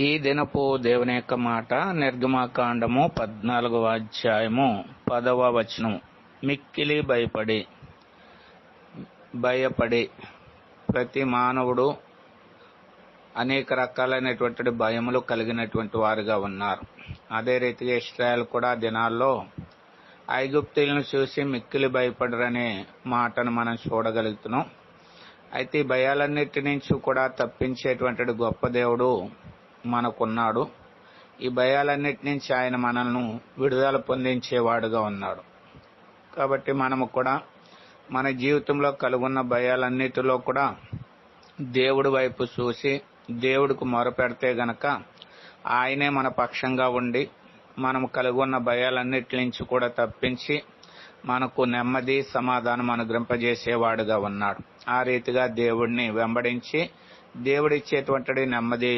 ఈ దినపు దేవుని యొక్క మాట నిర్గమాకాండము 14వ అధ్యాయము 10వ వచనం. మిక్కిలి భయపడి ప్రతి మానవుడు అనేక రకాలైనటువంటి భయములు కలిగినటువంటి వారుగా ఉన్నారు. అదే రీతిగా ఇశ్రాయేల్ కూడా దినాల్లో ఐగుప్తీయులను చూసి మిక్కిలి భయపడరనే మాటను మనం చూడగలుగుతున్నాం. అయితే ఈ భయాలన్నిటి నుంచి కూడా తప్పించేటువంటి గొప్ప దేవుడు మనకున్నాడు. ఈ భయాలన్నిటి నుంచి ఆయన మనల్ని విడుదల పొందించేవాడుగా ఉన్నాడు. కాబట్టి మనము కూడా మన జీవితంలో కలుగున్న భయాలన్నిటిలో కూడా దేవుడి వైపు చూసి దేవుడికి మొరపెడితే గనక ఆయనే మన పక్షంగా ఉండి మనము కలుగున్న భయాలన్నిటి నుంచి కూడా తప్పించి మనకు నెమ్మది సమాధానం అనుగ్రహింపజేసేవాడుగా ఉన్నాడు. ఆ రీతిగా దేవుడిని వెంబడించి దేవుడిచ్చేటువంటి నెమ్మది